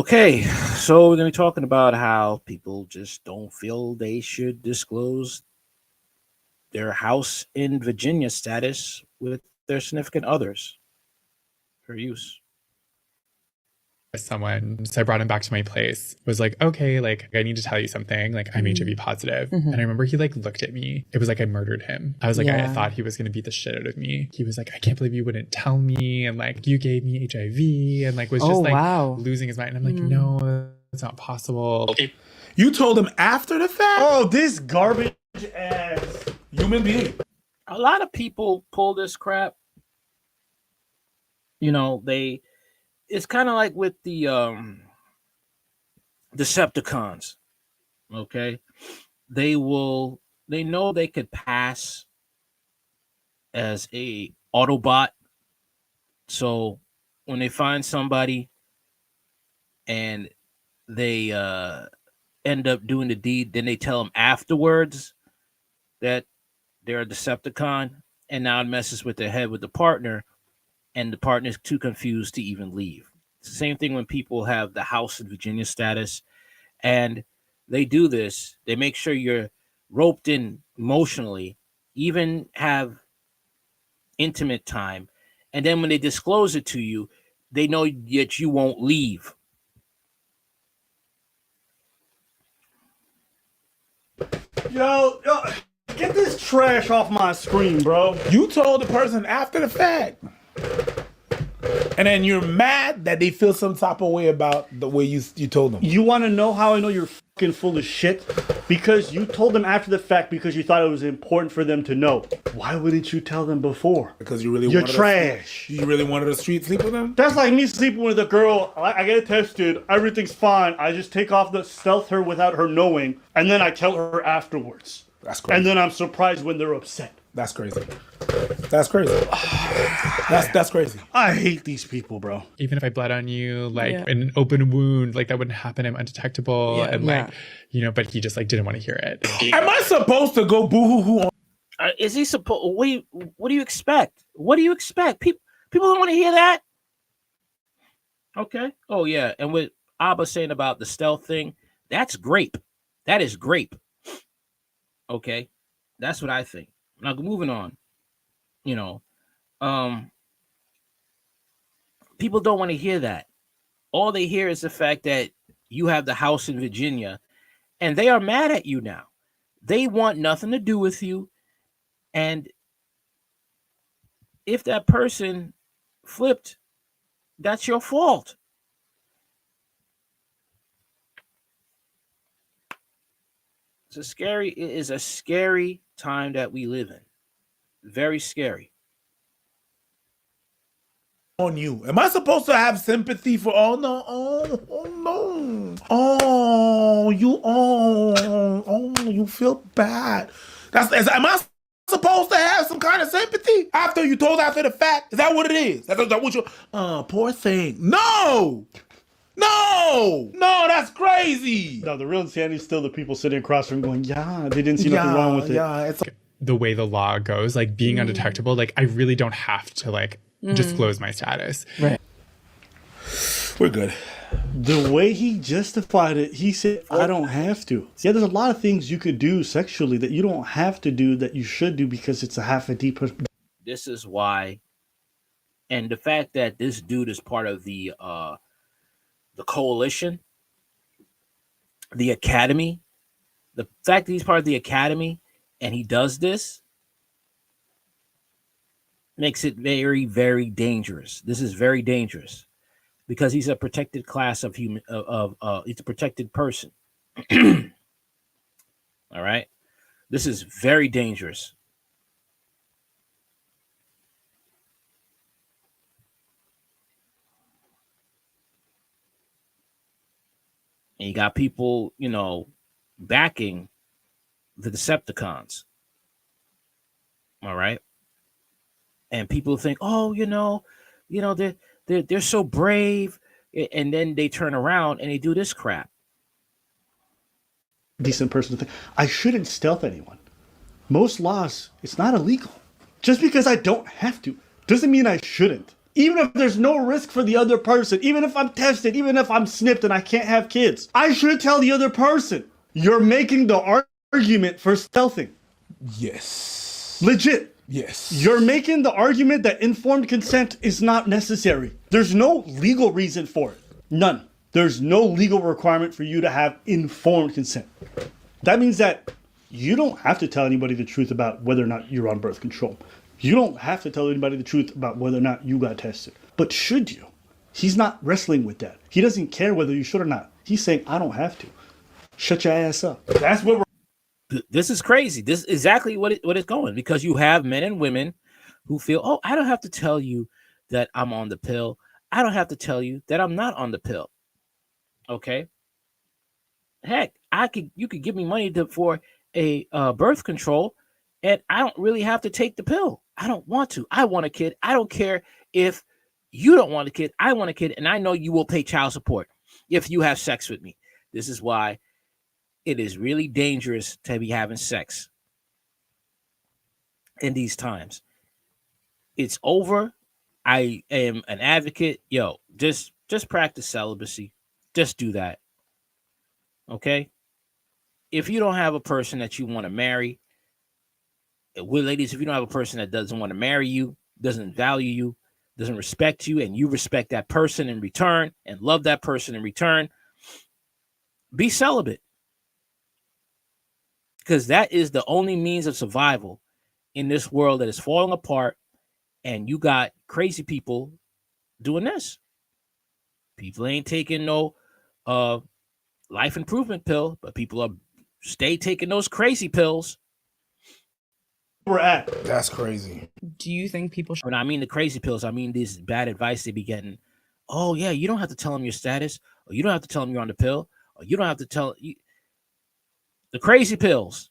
Okay, so we're going to be talking about how people just don't feel they should disclose their house in Virginia status with their significant others for use. Someone, so I brought him back to my place, was like, okay, like, I need to tell you something. Like, I'm HIV positive. And I remember he like looked at me. It was like I murdered him. I was like, I thought he was going to beat the shit out of me. He was like, I can't believe you wouldn't tell me. And like, you gave me HIV and like was just losing his mind. And I'm like, no, it's not possible. You told him after the fact? Oh, this garbage ass Human being. A lot of people pull this crap. You know, it's kind of like with the Decepticons. Okay, they know they could pass as a Autobot. So when they find somebody and they end up doing the deed, then they tell them afterwards that they're a Decepticon, and now it messes with their head with the partner, and the partner is too confused to even leave. It's the same thing when people have the house in Virginia status, and they do this. They make sure you're roped in emotionally, even have intimate time, and then when they disclose it to you, they know that you won't leave. Yo, get this trash off my screen, bro. You told the person after the fact. And then you're mad that they feel some type of way about the way you told them. You want to know how I know you're fucking full of shit? Because you told them after the fact because you thought it was important for them to know. Why wouldn't you tell them before? Because you really You're wanted trash. You really wanted a street sleep with them? That's like me sleeping with a girl. I get tested. Everything's fine. I just take off the stealth her without her knowing. And then I tell her afterwards. That's crazy. And then I'm surprised when they're upset. That's crazy. That's crazy. That's crazy. I hate these people, bro. Even if I bled on you, like in an open wound, like that wouldn't happen. I'm undetectable. Like, you know, but he just like didn't want to hear it. Am I supposed to go boo-hoo-hoo on? Is he supposed? What do you expect? What do you expect? People don't want to hear that. Okay. Oh yeah, and what Abba saying about the stealth thing, that's grape. That is grape. Okay, that's what I think. Now moving on. You know, people don't want to hear that. All they hear is the fact that you have the house in Virginia, and they are mad at you now. They want nothing to do with you. And if that person flipped, that's your fault. It is a scary time that we live in. Very scary. On you. Am I supposed to have sympathy for no. You feel bad. Am I supposed to have some kind of sympathy after you told after the fact? Is that what it is? That what you poor thing. No, that's crazy. No, the real insanity is still the people sitting across from going, yeah, they didn't see nothing wrong with it. Yeah, it's the way the law goes, like being undetectable, like I really don't have to like disclose my status. Right. We're good. The way he justified it, he said, I don't have to. Yeah, there's a lot of things you could do sexually that you don't have to do that you should do because it's a half a deeper. This is why, and the fact that this dude is part of the coalition, the academy, the fact that he's part of the academy and he does this makes it very, very dangerous. This is very dangerous because he's a protected class of human. He's a protected person. All right, this is very dangerous. And you got people, you know, backing the Decepticons. All right. And people think, oh, they're so brave. And then they turn around and they do this crap. Decent person to think, I shouldn't stealth anyone. Most laws, it's not illegal. Just because I don't have to doesn't mean I shouldn't. Even if there's no risk for the other person, even if I'm tested, even if I'm snipped and I can't have kids, I should tell the other person. You're making the argument for stealthing. Yes. Legit. Yes. You're making the argument that informed consent is not necessary. There's no legal reason for it. None. There's no legal requirement for you to have informed consent. That means that you don't have to tell anybody the truth about whether or not you're on birth control. You don't have to tell anybody the truth about whether or not you got tested. But should you? He's not wrestling with that. He doesn't care whether you should or not. He's saying, I don't have to. Shut your ass up. That's what we're... This is crazy. This is exactly what it's going, because you have men and women who feel, oh, I don't have to tell you that I'm on the pill. I don't have to tell you that I'm not on the pill. Okay. Heck, you could give me money for a birth control, and I don't really have to take the pill. I don't want to. I want a kid. I don't care if you don't want a kid. I want a kid, and I know you will pay child support if you have sex with me. This is why it is really dangerous to be having sex in these times. It's over. I am an advocate. Yo, just practice celibacy. Just do that. Okay? If you don't have a person that you want to marry, well, ladies, if you don't have a person that doesn't want to marry you, doesn't value you, doesn't respect you, and you respect that person in return and love that person in return, be celibate. Because that is the only means of survival in this world that is falling apart, and you got crazy people doing this. People ain't taking no life improvement pill, but people are stay taking those crazy pills. We're at. That's crazy. Do you think people should? When I mean the crazy pills, I mean these bad advice they be getting. Oh yeah, you don't have to tell them your status, or you don't have to tell them you're on the pill, or you don't have to tell you the crazy pills.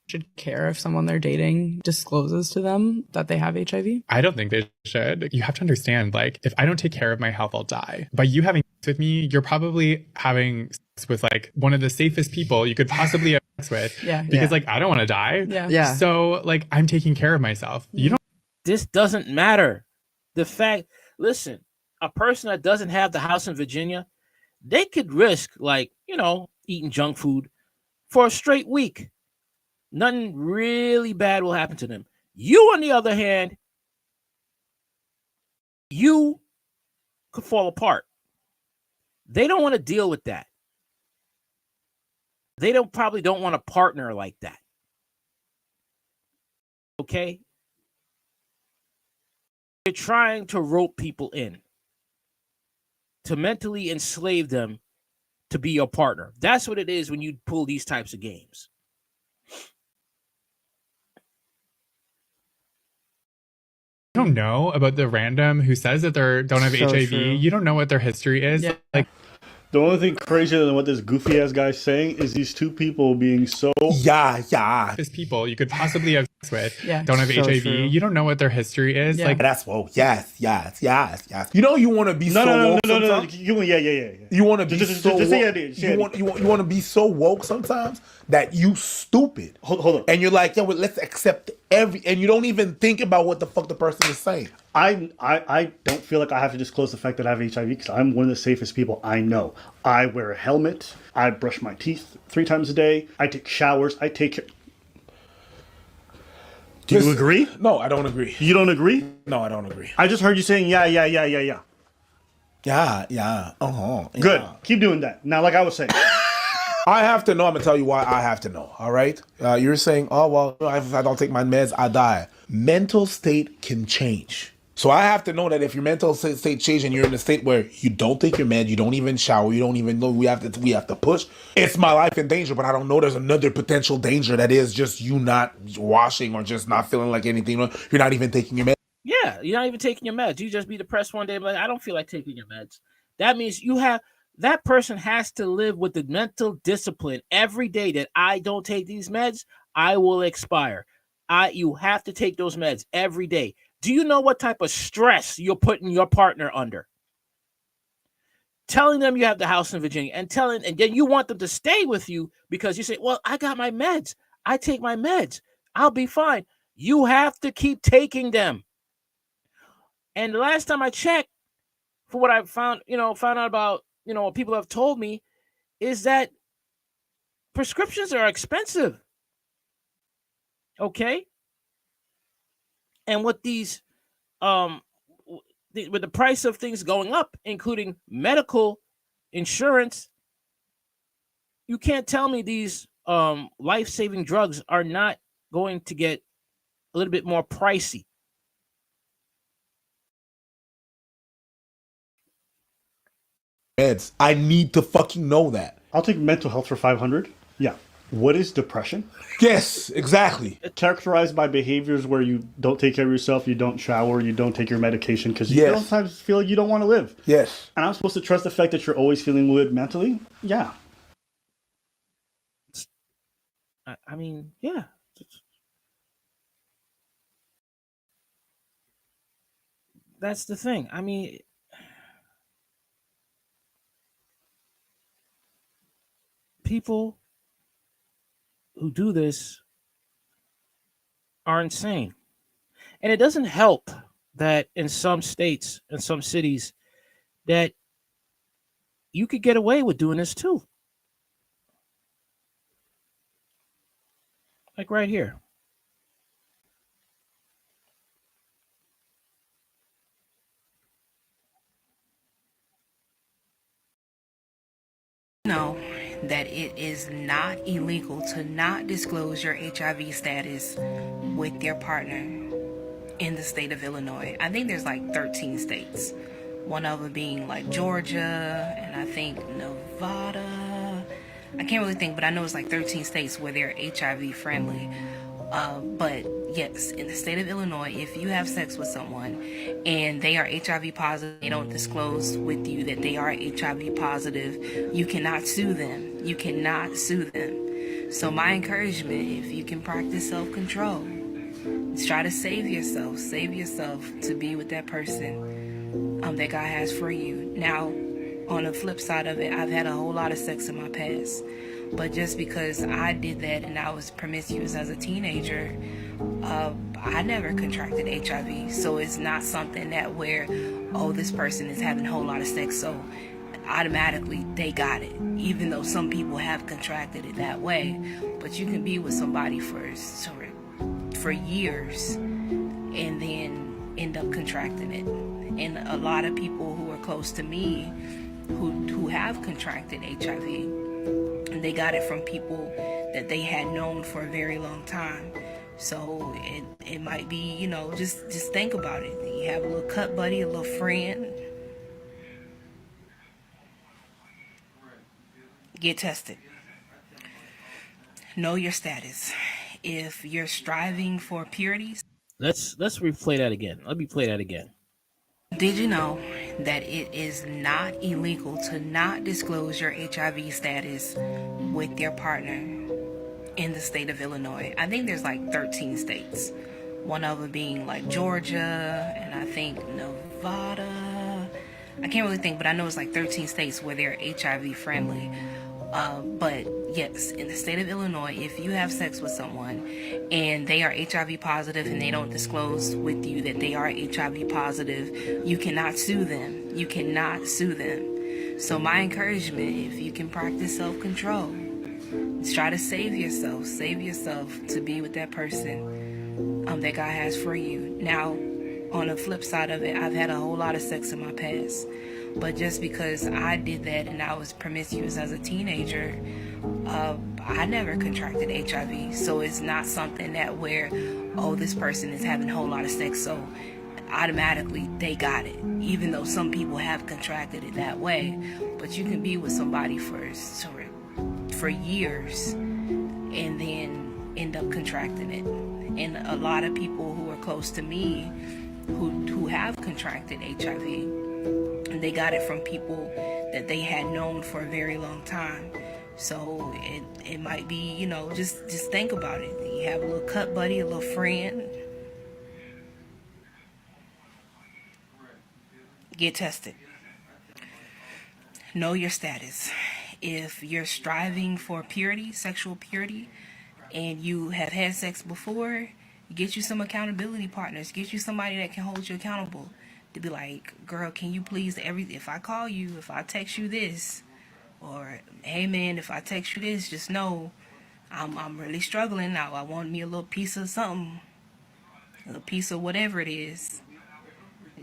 Should care if someone they're dating discloses to them that they have HIV? I don't think they should. You have to understand, like, if I don't take care of my health, I'll die. By you having sex with me, you're probably having sex with like one of the safest people you could possibly have sex with. Yeah. Because like I don't want to die. Yeah. Yeah. So like I'm taking care of myself. You don't This doesn't matter. The fact, listen, a person that doesn't have the house in Virginia, they could risk, like, eating junk food for a straight week. Nothing really bad will happen to them. You, on the other hand, you could fall apart. They don't want to deal with that. They probably don't want a partner like that. Okay? You're trying to rope people in, to mentally enslave them to be your partner. That's what it is when you pull these types of games. don't know about the random who says that they don't have So HIV. true. You don't know what their history is. Yeah. Like, The only thing crazier than what this goofy ass guy's saying is these two people being so. Yeah. these people you could possibly have sex with Yeah. don't have So HIV. true. You don't know what their history is. Yeah. Like, That's whoa. Yes. You know you want to be No, so no. woke Yeah. sometimes? You want to be Just so say woke. it, You want to be so woke sometimes that you stupid. Hold on. And you're like, yeah, well, let's accept and you don't even think about what the fuck the person is saying. I don't feel like I have to disclose the fact that I have HIV because I'm one of the safest people I know. I wear a helmet. I brush my teeth 3 times a day. I take showers. I take care. Do you Listen, agree? No, I don't agree. You don't agree? No, I don't agree. I just heard you saying yeah. Yeah. Good. Yeah. Keep doing that. Now, like I was saying. I have to know. I'm gonna tell you why I have to know. All right. You're saying, oh well, if I don't take my meds, I die. Mental state can change. So I have to know that if your mental state changes and you're in a state where you don't take your med, you don't even shower, you don't even know we have to push. It's my life in danger, but I don't know there's another potential danger that is just you not washing or just not feeling like anything. You're not even taking your med. Yeah, you're not even taking your meds. You just be depressed one day, but I don't feel like taking your meds. That means that person has to live with the mental discipline every day that I don't take these meds, I will expire. You have to take those meds every day. Do you know what type of stress you're putting your partner under? Telling them you have the house in Virginia and then you want them to stay with you because you say, well, I got my meds. I take my meds. I'll be fine. You have to keep taking them. And the last time I checked, for what I found out about, what people have told me, is that prescriptions are expensive. Okay. And with these, with the price of things going up, including medical insurance, you can't tell me these life-saving drugs are not going to get a little bit more pricey. Meds. I need to fucking know that. I'll take mental health for 500. Yeah. What is depression? Yes, exactly. Characterized by behaviors where you don't take care of yourself, you don't shower, you don't take your medication because you Yes. sometimes feel like you don't want to live. Yes. And I'm supposed to trust the fact that you're always feeling good mentally? Yeah. I mean, yeah. That's the thing. I mean, people who do this are insane. And it doesn't help that in some states and some cities that you could get away with doing this too. Like right here. Know that it is not illegal to not disclose your HIV status with your partner in the state of Illinois. I think there's like 13 states. One of them being like Georgia and I think Nevada. I can't really think, but I know it's like 13 states where they're HIV friendly. But yes, in the state of Illinois, if you have sex with someone and they are HIV positive, they don't disclose with you that they are HIV positive, you cannot sue them. You cannot sue them. So my encouragement, if you can practice self-control, try to save yourself to be with that person that God has for you. Now, on the flip side of it, I've had a whole lot of sex in my past. But just because I did that and I was promiscuous as a teenager, I never contracted HIV. So it's not something that where, oh, this person is having a whole lot of sex, so automatically they got it. Even though some people have contracted it that way. But you can be with somebody for years and then end up contracting it. And a lot of people who are close to me who have contracted HIV, and they got it from people that they had known for a very long time. So it might be, just think about it. You have a little cut buddy, a little friend. Get tested. Know your status. If you're striving for purity. Let's replay that again. Let me play that again. Did you know that it is not illegal to not disclose your HIV status with your partner in the state of Illinois? I think there's like 13 states. One of them being like Georgia and I think Nevada. I can't really think, but I know it's like 13 states where they're HIV friendly. But yes, in the state of Illinois, if you have sex with someone and they are HIV positive and they don't disclose with you that they are HIV positive, you cannot sue them. You cannot sue them. So my encouragement, if you can practice self-control, try to save yourself to be with that person that God has for you. Now, on the flip side of it, I've had a whole lot of sex in my past. But just because I did that and I was promiscuous as a teenager, I never contracted HIV. So it's not something that where, oh, this person is having a whole lot of sex, so automatically they got it. Even though some people have contracted it that way. But you can be with somebody for years and then end up contracting it. And a lot of people who are close to me who have contracted HIV, and they got it from people that they had known for a very long time. So it might be, just think about it. You have a little cut buddy, a little friend. Get tested. Know your status. If you're striving for purity, sexual purity, and you have had sex before, get you some accountability partners. Get you somebody that can hold you accountable. to be like, girl, can you please if I call you, if I text you this, or hey man, if I text you this, just know I'm really struggling now. I want me a little piece of something, a little piece of whatever it is.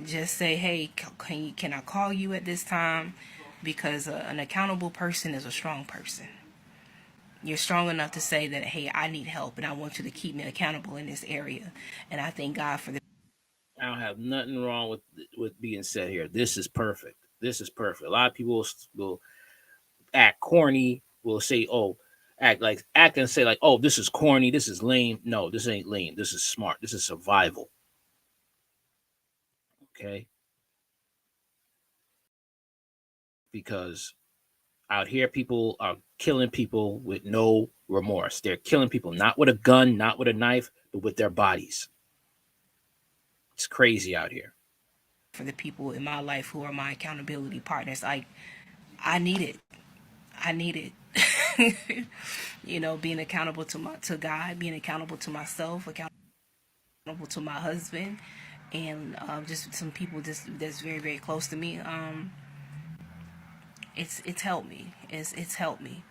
Just say, hey, can I call you at this time? Because an accountable person is a strong person. You're strong enough to say that, hey, I need help and I want you to keep me accountable in this area. And I thank God for the. I don't have nothing wrong with being said here. This is perfect. This is perfect. A lot of people will act corny, will say, oh, act and say like, oh, this is corny, this is lame. No, this ain't lame. This is smart. This is survival. Okay. Because out here, people are killing people with no remorse. They're killing people not with a gun, not with a knife, but with their bodies. It's crazy out here. For the people in my life who are my accountability partners, like, I need it. I need it. You know, being accountable to God, being accountable to myself, accountable to my husband, and just some people that's very, very close to me. It's helped me. It's helped me.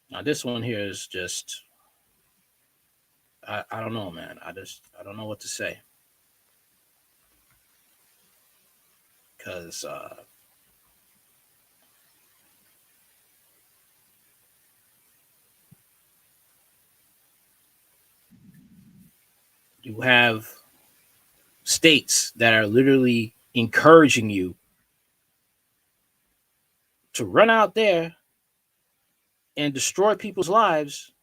Now this one here is just, I don't know, man. I don't know what to say. Because you have states that are literally encouraging you to run out there and destroy people's lives,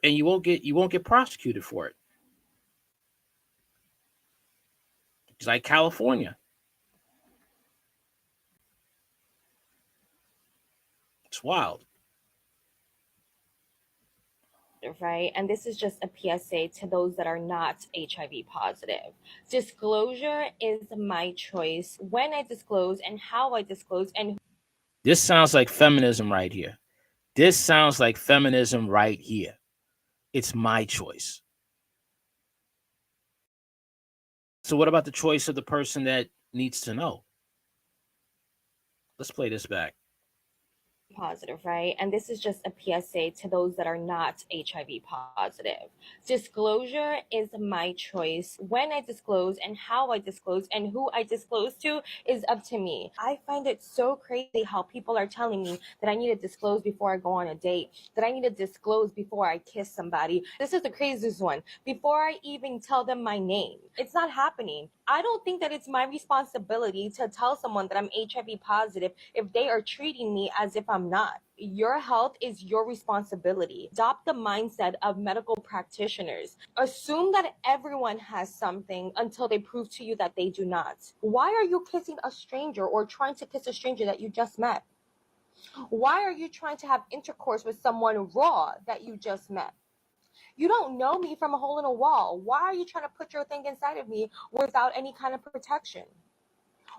and you won't get prosecuted for it. It's like California. It's wild. Right? And this is just a PSA to those that are not HIV positive. Disclosure is my choice when I disclose and how I disclose and This sounds like feminism right here. This sounds like feminism right here. It's my choice. So what about the choice of the person that needs to know? Let's play this back. positive, right? And this is just a PSA to those that are not HIV positive. Disclosure is my choice when I disclose and how I disclose and who I disclose to is up to me. I find it so crazy how people are telling me that I need to disclose before I go on a date, that I need to disclose before I kiss somebody. This is the craziest one. Before I even tell them my name. It's not happening. I don't think that it's my responsibility to tell someone that I'm HIV positive if they are treating me as if I'm not. Your health is your responsibility. Adopt the mindset of medical practitioners. Assume that everyone has something until they prove to you that they do not. Why are you kissing a stranger or trying to kiss a stranger that you just met? Why are you trying to have intercourse with someone raw that you just met? You don't know me from a hole in a wall. Why are you trying to put your thing inside of me without any kind of protection?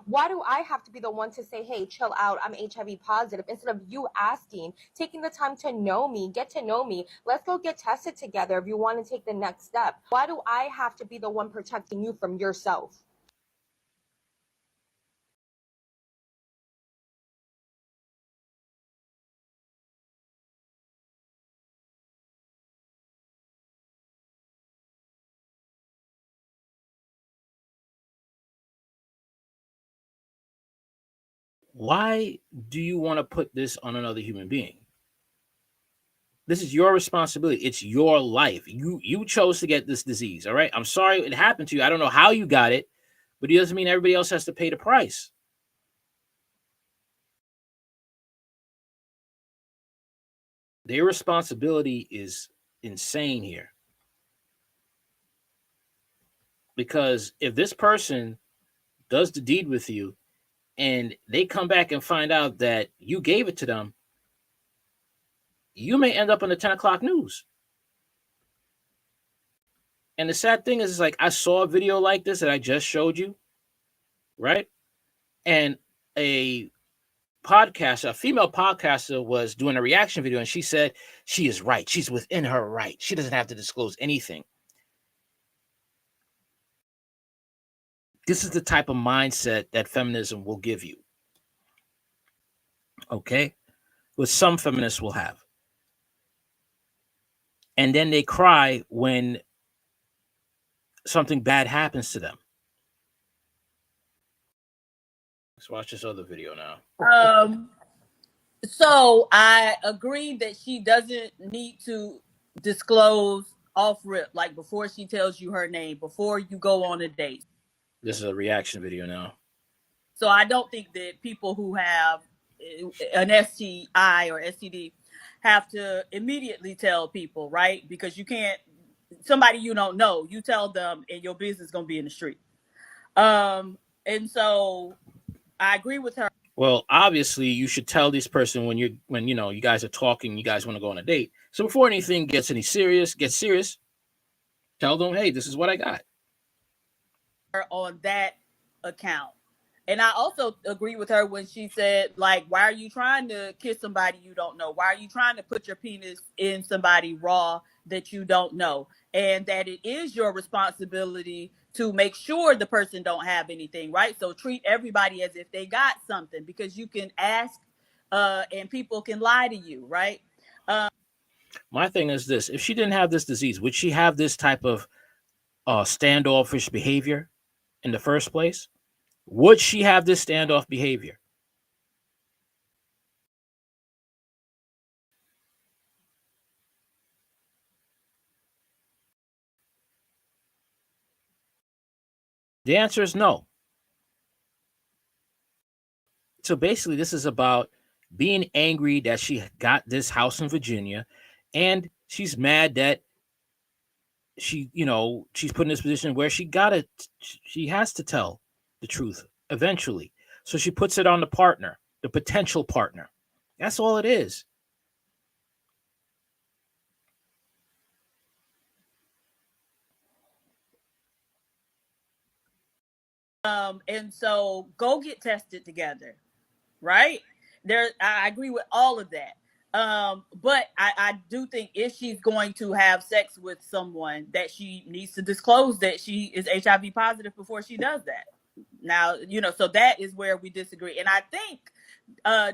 Why do I have to be the one to say, hey, chill out, I'm HIV positive, instead of you asking, taking the time to know me, get to know me, let's go get tested together if you want to take the next step? Why do I have to be the one protecting you from yourself? Why do you want to put this on another human being? This is your responsibility. It's your life. You chose to get this disease, all right? I'm sorry it happened to you. I don't know how you got it, but it doesn't mean everybody else has to pay the price. Their responsibility is insane here. Because if this person does the deed with you and they come back and find out that you gave it to them, you may end up on the 10 o'clock news. And the sad thing is, like, I saw a video like this that I just showed you, right? And a female podcaster was doing a reaction video, and she said she is right. She's within her right. She doesn't have to disclose anything. This is the type of mindset that feminism will give you. Okay? What some feminists will have. And then they cry when something bad happens to them. Let's watch this other video now. So I agree that she doesn't need to disclose off rip, like before she tells you her name, before you go on a date. This is a reaction video now. So I don't think that people who have an STI or STD have to immediately tell people, right? Because you can't, somebody you don't know, you tell them and your business is going to be in the street. And so I agree with her. Well, obviously you should tell this person when you guys are talking, you guys want to go on a date. So before anything gets serious, tell them, hey, this is what I got. On that account. And I also agree with her when she said, like, why are you trying to kiss somebody you don't know? Why are you trying to put your penis in somebody raw that you don't know? And that it is your responsibility to make sure the person don't have anything, right? So treat everybody as if they got something, because you can ask and people can lie to you, right? My thing is this: if she didn't have this disease, would she have this type of standoffish behavior in the first place? Would she have this standoff behavior? The answer is no. So basically, this is about being angry that she got this house in Virginia, and she's mad that she's put in this position where she has to tell the truth eventually. So she puts it on the partner, the potential partner. That's all it is. And so go get tested together, right? I agree with all of that. But I do think if she's going to have sex with someone, that she needs to disclose that she is HIV positive before she does that. Now, so that is where we disagree. And I think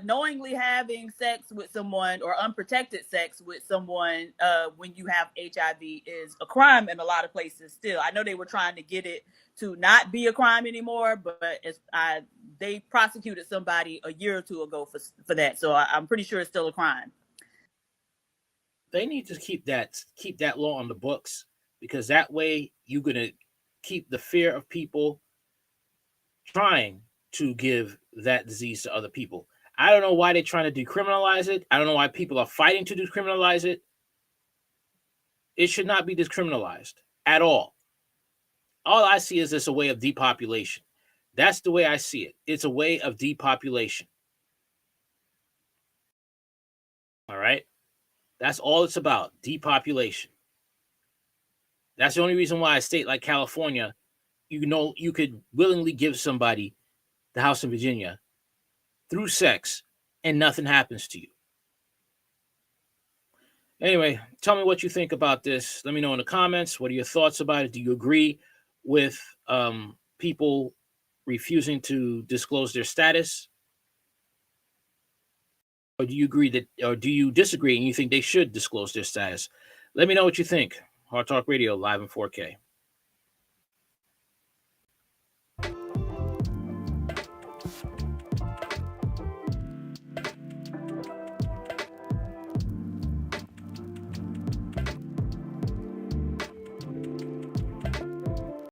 knowingly having sex with someone or unprotected sex with someone when you have HIV is a crime in a lot of places still. I know they were trying to get it to not be a crime anymore, but they prosecuted somebody a year or two ago for that. So I'm pretty sure it's still a crime. They need to keep that law on the books, because that way you're going to keep the fear of people trying to give that disease to other people. I don't know why they're trying to decriminalize it. I don't know why people are fighting to decriminalize it. It should not be decriminalized at all. All I see is this a way of depopulation. That's the way I see it. It's a way of depopulation. All right? That's all it's about, depopulation. That's the only reason why a state like California, you could willingly give somebody the house in Virginia through sex and nothing happens to you. Anyway, tell me what you think about this. Let me know in the comments. What are your thoughts about it? Do you agree with people refusing to disclose their status? Or do you disagree and you think they should disclose their status? Let me know what you think. Hard Talk Radio, live in 4K.